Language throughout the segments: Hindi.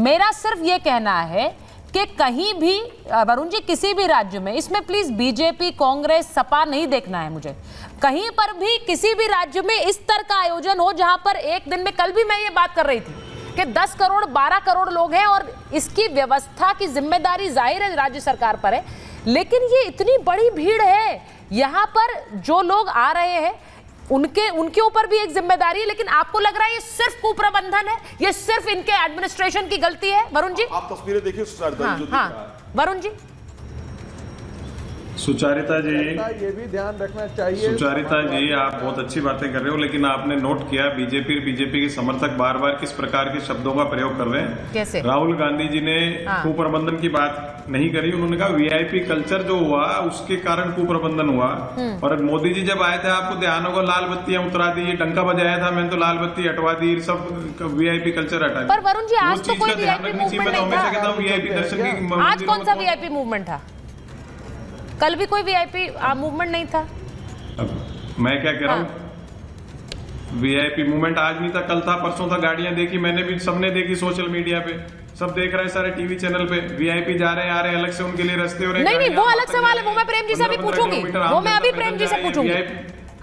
मेरा सिर्फ ये कहना है कि कहीं भी वरुण जी किसी भी राज्य में, इसमें प्लीज बीजेपी कांग्रेस सपा नहीं देखना है मुझे, कहीं पर भी किसी भी राज्य में इस तरह का आयोजन हो जहां पर एक दिन में, कल भी मैं ये बात कर रही थी कि 10 करोड़ 12 करोड़ लोग हैं और इसकी व्यवस्था की जिम्मेदारी जाहिर है राज्य सरकार पर है, लेकिन ये इतनी बड़ी भीड़ है, यहाँ पर जो लोग आ रहे हैं उनके ऊपर भी एक जिम्मेदारी है, लेकिन आपको लग रहा है ये सिर्फ कुप्रबंधन है, ये सिर्फ इनके एडमिनिस्ट्रेशन की गलती है? वरुण जी आप तस्वीरें देखिए सुचारिता जी, वरुण जी। सुचारिता जी, ये भी ध्यान रखना चाहिए। सुचारिता जी, आप बहुत अच्छी बातें कर रहे हो, लेकिन आपने नोट किया बीजेपी के समर्थक बार बार किस प्रकार के शब्दों का प्रयोग कर रहे हैं? कैसे? राहुल गांधी जी ने कुप्रबंधन की बात नहीं करी, उन्होंने कहा वीआईपी कल्चर जो हुआ उसके कारण कुप्रबंधन हुआ। और मोदी जी जब आए थे, आपको ध्यान होगा, लाल बत्तियां उतरा दी, डंका बजाया था, मैंने तो लाल बत्ती हटवा दी, सब वीआईपी कल्चर हटा दी। पर वरुण जी आज तो कोई वीआईपी मूवमेंट नहीं था। वीआईपी दर्शन की आज कौन सा वीआईपी मूवमेंट था? कल भी कोई वीआईपी मूवमेंट नहीं था। अब मैं क्या कह रहा हूँ, वीआईपी मूवमेंट आज नहीं था, कल था, परसों था, गाड़ियां देखी मैंने भी, सबने देखी सोशल मीडिया पे, सब देख रहे हैं सारे टीवी चैनल पे, वीआईपी जा रहे हैं आ रहे हैं, अलग से उनके लिए रास्ते हो रहे हैं। नहीं, वो अलग सवाल है, वो मैं प्रेम जी से भी पूछूंगी, वो मैं अभी प्रेम जी से पूछूंगी,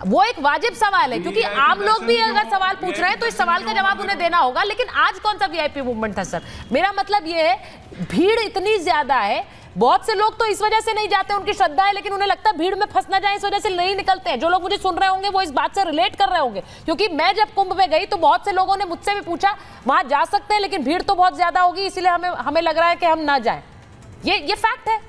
वो एक वाजिब सवाल है, क्योंकि आम लोग भी अगर सवाल पूछ रहे हैं तो इस सवाल का जवाब उन्हें देना होगा। लेकिन आज कौन सा वीआईपी मूवमेंट था सर? मेरा मतलब ये है, भीड़ इतनी ज्यादा है, बहुत से लोग तो इस वजह से नहीं जाते, उनकी श्रद्धा है, लेकिन उन्हें लगता है भीड़ में फंस ना जाए, इस वजह से नहीं निकलते हैं। जो लोग मुझे सुन रहे होंगे वो इस बात से रिलेट कर रहे होंगे, क्योंकि मैं जब कुंभ में गई तो बहुत से लोगों ने मुझसे भी पूछा वहां जा सकते हैं लेकिन भीड़ तो बहुत ज्यादा होगी, इसलिए हमें लग रहा है कि हम ना जाएं। ये फैक्ट है।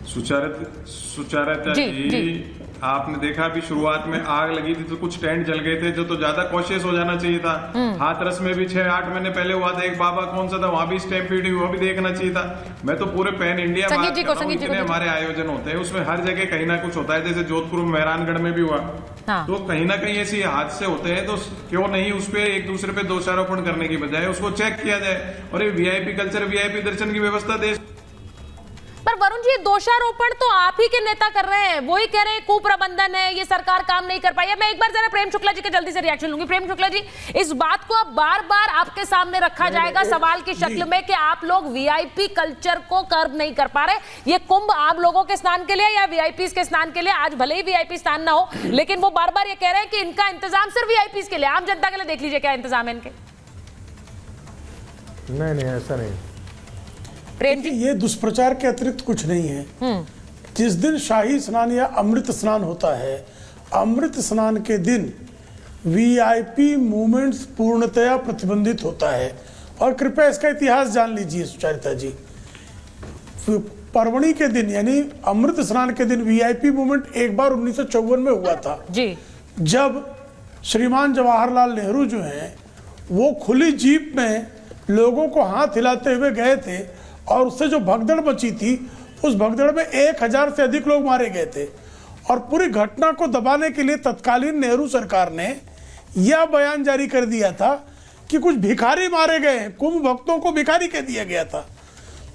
सुचारिता जी, आपने देखा अभी शुरुआत में आग लगी थी तो कुछ टेंट जल गए थे, जो तो ज्यादा कॉशियस हो जाना चाहिए था। हाथरस में भी 6-8 महीने पहले हुआ था, एक बाबा कौन सा था, वहां भी स्टैम्पीड हुई, वो भी देखना चाहिए था। मैं तो पूरे पैन इंडिया इतने हमारे आयोजन होते हैं, उसमें हर जगह कहीं ना कुछ होता है, जैसे जोधपुर मेहरानगढ़ में भी हुआ। तो कहीं ना कहीं ऐसे हादसे होते हैं, तो क्यों नहीं उस पर एक दूसरे पे दोषारोपण करने की बजाय उसको चेक किया जाए, और ये वीआईपी कल्चर, वीआईपी दर्शन की व्यवस्था देश। पर वरुण जी, दोषारोपण तो आप ही के नेता कर रहे हैं, वो ही कह रहे हैं कुप्रबंधन है, ये सरकार काम नहीं कर पाई है। मैं एक बार जरा प्रेम शुक्ला जी के जल्दी से रिएक्शन लूंगी। प्रेम शुक्ला जी, इस बात को अब बार बार आपके सामने रखा जाएगा सवाल की शक्ल में कि आप लोग वीआईपी कल्चर को कर्व नहीं कर पा रहे। ये कुंभ आप लोगों के स्नान के लिए या वीआईपी के स्नान के लिए, आज भले ही वीआईपी स्नान ना हो, लेकिन वो बार बार ये कह रहे हैं कि इनका इंतजाम सिर्फ वीआईपी के लिए, आम जनता के लिए देख लीजिए क्या इंतजाम है इनके। नहीं, ऐसा नहीं। प्रेम जी, ये दुष्प्रचार के अतिरिक्त कुछ नहीं है। जिस दिन शाही स्नान या अमृत स्नान होता है, अमृत स्नान के दिन वीआईपी मूवमेंट्स पूर्णतया प्रतिबंधित होता है। और कृपया इसका इतिहास जान लीजिए सुचारिता जी, पर्वणी के दिन यानी अमृत स्नान के दिन वीआईपी मूवमेंट एक बार 1954 में हुआ था जी, जब श्रीमान जवाहरलाल नेहरू जो हैं वो खुली जीप में लोगों को हाथ हिलाते हुए गए थे, और उससे जो भगदड़ मची थी, उस भगदड़ में 1000 से अधिक लोग मारे गए थे। और पूरी घटना को दबाने के लिए तत्कालीन नेहरू सरकार ने यह बयान जारी कर दिया था कि कुछ भिखारी मारे गए हैं, कुंभ भक्तों को भिखारी कह दिया गया था।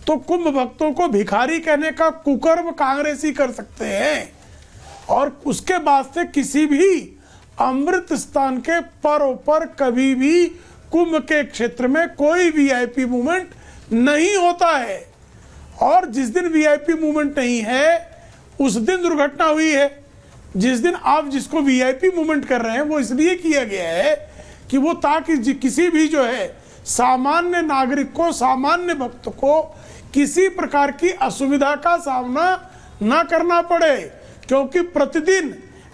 तो कुंभ भक्तों को भिखारी कहने का कुकर्म कांग्रेसी कर सकते हैं, और उसके बाद से किसी भी अमृत स्थान के पर्व पर कभी भी कुंभ के क्षेत्र में कोई वीआईपी मूवमेंट नहीं होता है। और जिस दिन वीआईपी मूवमेंट नहीं है उस दिन दुर्घटना हुई है। जिस दिन आप जिसको वीआईपी मूवमेंट कर रहे हैं वो इसलिए किया गया है कि वो ताकि किसी भी जो है सामान्य नागरिक को, सामान्य भक्त को किसी प्रकार की असुविधा का सामना ना करना पड़े, क्योंकि प्रतिदिन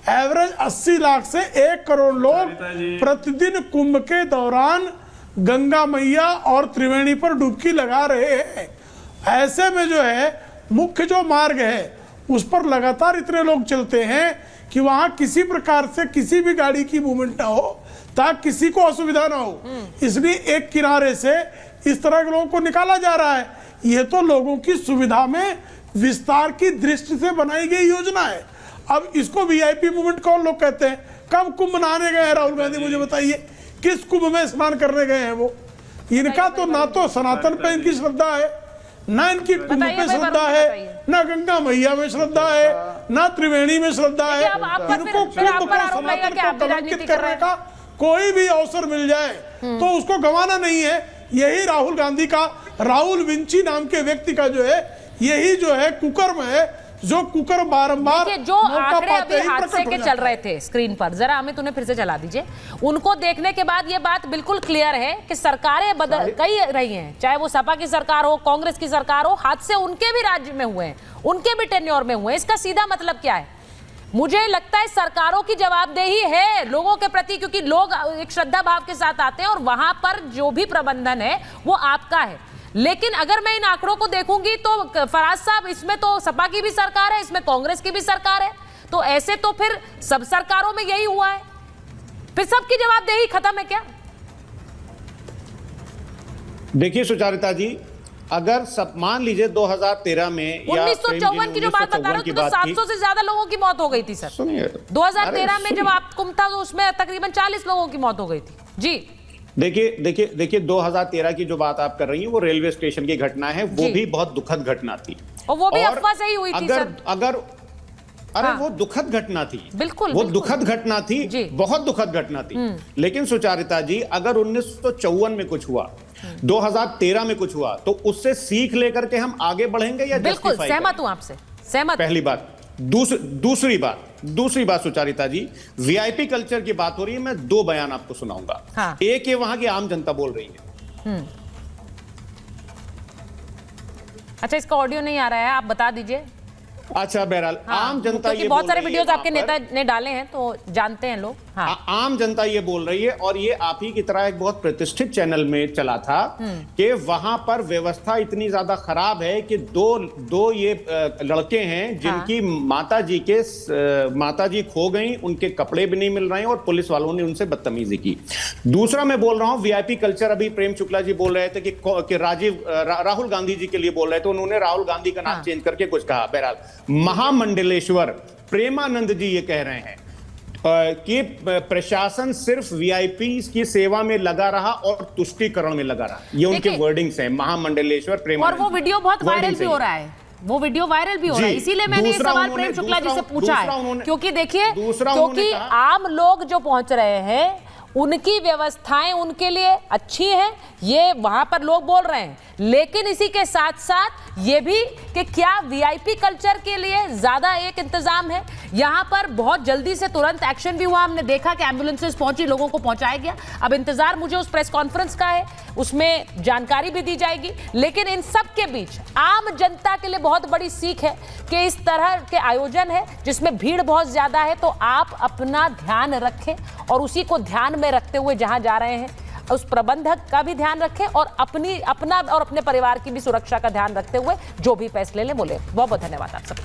एवरेज 80 लाख से 1 करोड़ लोग प्रतिदिन कुंभ के दौरान गंगा मैया और त्रिवेणी पर डुबकी लगा रहे हैं। ऐसे में जो है मुख्य जो मार्ग है उस पर लगातार इतने लोग चलते हैं कि वहां किसी प्रकार से किसी भी गाड़ी की मूवमेंट ना हो ताकि किसी को असुविधा ना हो। इसलिए एक किनारे से इस तरह के लोगों को निकाला जा रहा है। यह तो लोगों की सुविधा में विस्तार की दृष्टि से बनाई गई योजना है। अब इसको वीआईपी मूवमेंट कौन लोग कहते हैं? कब कुंभ नहाने गए हैं राहुल गांधी, मुझे बताइए, किस कुंभ में स्नान करने गए हैं वो? इनका तो ना तो सनातन पे इनकी श्रद्धा है, ना इनकी कुंभ पे श्रद्धा है, ना गंगा मैया में श्रद्धा है, ना त्रिवेणी में श्रद्धा है। इनको कुंभ को, सनातन को कलंकित करने का कोई भी अवसर मिल जाए तो उसको गंवाना नहीं है। यही राहुल गांधी का, राहुल विंची नाम के व्यक्ति का जो है, यही जो है कुकर्म है, जो कुकर बारंबार जो आंकड़े अभी हादसे के चल रहे थे स्क्रीन पर, जरा हमें तूने फिर से चला दीजिए, उनको देखने के बाद ये बात बिल्कुल क्लियर है कि सरकारें बदल कई रही हैं, चाहे वो सपा की सरकार हो, कांग्रेस की सरकार हो, हादसे उनके भी राज्य में हुए हैं, उनके भी टेन्योर में हुए हैं। इसका सीधा मतलब क्या है? मुझे लगता है सरकारों की जवाबदेही है लोगों के प्रति, क्योंकि लोग एक श्रद्धा भाव के साथ आते हैं और वहां पर जो भी प्रबंधन है वो आपका है। लेकिन अगर मैं इन आंकड़ों को देखूंगी तो फराज साहब, इसमें तो सपा की भी सरकार है, इसमें कांग्रेस की भी सरकार है, तो ऐसे तो फिर सब सरकारों में यही हुआ है, फिर सबकी जवाबदेही खत्म है क्या? देखिए सुचारिता जी, अगर सब मान लीजिए 2013 में 1954 की जो बात बता रहे हो तो 700 से ज्यादा लोगों की मौत हो गई थी सर। सुनिए, 2013 में जब आप कुमता तो उसमें तकरीबन 40 लोगों की मौत हो गई थी जी। देखिए 2013 की जो बात आप कर रही हैं वो रेलवे स्टेशन की घटना है, वो भी बहुत दुखद घटना थी, और वो भी अफवाह से ही हुई थी सर। अरे वो दुखद घटना थी, बिल्कुल वो दुखद घटना थी, बहुत दुखद घटना थी। लेकिन सुचारिता जी, अगर 1954 में कुछ हुआ, 2013 में कुछ हुआ, तो उससे सीख लेकर के हम आगे बढ़ेंगे या बिल्कुल सहमत हूं आपसे, सहमत। पहली बात। दूसरी बात सुचारिता जी, वीआईपी कल्चर की बात हो रही है, मैं दो बयान आपको सुनाऊंगा। हाँ। एक ये वहां की आम जनता बोल रही है। अच्छा, इसका ऑडियो नहीं आ रहा है, आप बता दीजिए। अच्छा बहरहाल, हाँ, आम जनता ये बहुत सारे बोल रही वीडियोस है आपके नेता ने डाले हैं तो जानते हैं लोग। हाँ। आम जनता ये बोल रही है, और ये आप ही की तरह एक बहुत प्रतिष्ठित चैनल में चला था कि वहां पर व्यवस्था इतनी ज्यादा खराब है कि दो ये लड़के हैं जिनकी माताजी खो गई, उनके कपड़े भी नहीं मिल रहे हैं और पुलिस वालों ने उनसे बदतमीजी की। दूसरा मैं बोल रहा हूं वीआईपी कल्चर, अभी प्रेम शुक्ला जी बोल रहे थे कि राहुल गांधी जी के लिए बोल रहे थे, उन्होंने राहुल गांधी का नाम चेंज करके कुछ कहा। बहरहाल, महामंडलेश्वर प्रेमानंद जी ये कह रहे हैं कि प्रशासन सिर्फ वीआईपी की सेवा में लगा रहा और तुष्टीकरण में लगा रहा। ये उनके वर्डिंग्स हैं, महामंडलेश्वर प्रेमानंद। और वो वीडियो बहुत वायरल भी हो रहा है, वो वीडियो वायरल भी हो रहा है, इसीलिए मैंने ये सवाल प्रेम शुक्ला जी से पूछा है, क्योंकि देखिए, क्योंकि आम लोग जो पहुंच रहे हैं उनकी व्यवस्थाएं उनके लिए अच्छी हैं, ये वहां पर लोग बोल रहे हैं। लेकिन इसी के साथ साथ ये भी कि क्या वीआईपी कल्चर के लिए ज्यादा एक इंतजाम है, यहां पर बहुत जल्दी से तुरंत एक्शन भी हुआ, हमने देखा कि एम्बुलेंसेस पहुंची, लोगों को पहुंचाया गया। अब इंतजार मुझे उस प्रेस कॉन्फ्रेंस का है, उसमें जानकारी भी दी जाएगी। लेकिन इन सब के बीच आम जनता के लिए बहुत बड़ी सीख है कि इस तरह के आयोजन है जिसमें भीड़ बहुत ज्यादा है, तो आप अपना ध्यान रखें और उसी को ध्यान में रखते हुए जहां जा रहे हैं उस प्रबंधक का भी ध्यान रखें और अपना और अपने परिवार की भी सुरक्षा का ध्यान रखते हुए जो भी फैसले लें बोले। बहुत बहुत धन्यवाद आप सबका।